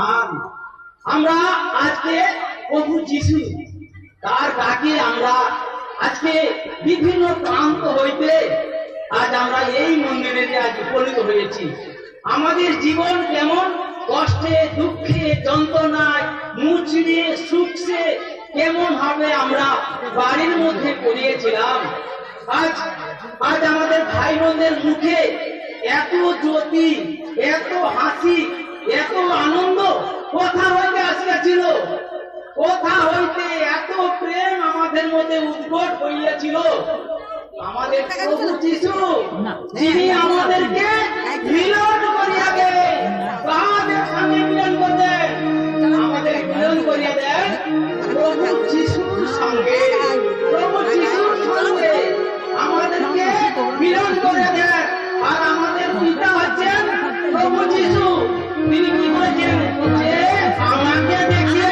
নাম। আমরা আজকে প্রভু যিশু তার ডাকে আমরা আজকে বিভিন্ন প্রান্ত হইতে আজ আমরা এই মন্দিরে আজ উপনীত হয়েছি। আমাদের জীবন কেমন কষ্টে দুঃখে যন্ত্রণায় মুচড়ে সুখে কেমন ভাবে আমরা বাড়ির মধ্যে পড়িয়েছিলাম, আজ আজ আমাদের ভাই বোনদের মুখে এত জ্যোতি, এত হাসি, এত আনন্দ কোথা হইতে আসিয়াছিল? কোথা হইতে এত প্রেম আমাদের মধ্যে উদ্ভট হইয়াছিল? আমাদের প্রভু যিশু, যিনি আমাদেরকে মিলন করিয়া দেন, তাহাদের সঙ্গে মিলন করতেন, আমাদের মিলন করিয়া দেন প্রভু যিশুর সঙ্গে। প্রভু যিশুর সঙ্গে আমাদেরকে মিলন করিয়া দেন। আর আমাদের পিতা হচ্ছেন প্রভু যিশু। তিনি কি বলেছেন? যে আমাকে দেখিয়ে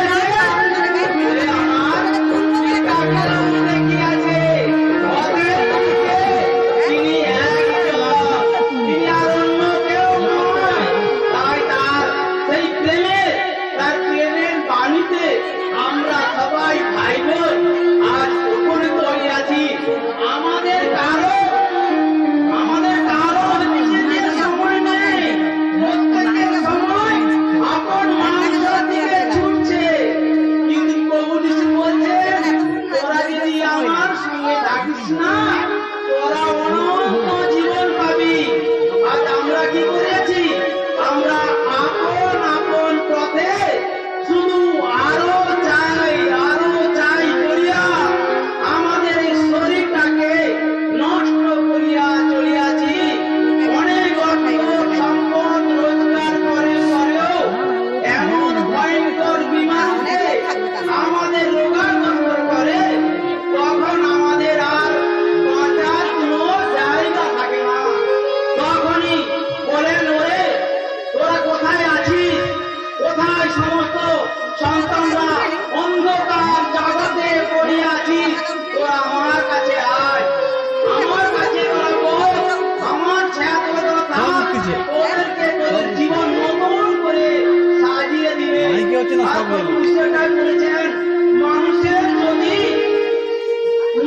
মানুষের যদি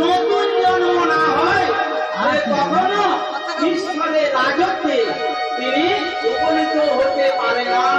নতুন জন্ম না হয় কখনো ঈশ্বরের রাজত্বে তিনি উপনীত হতে পারে না।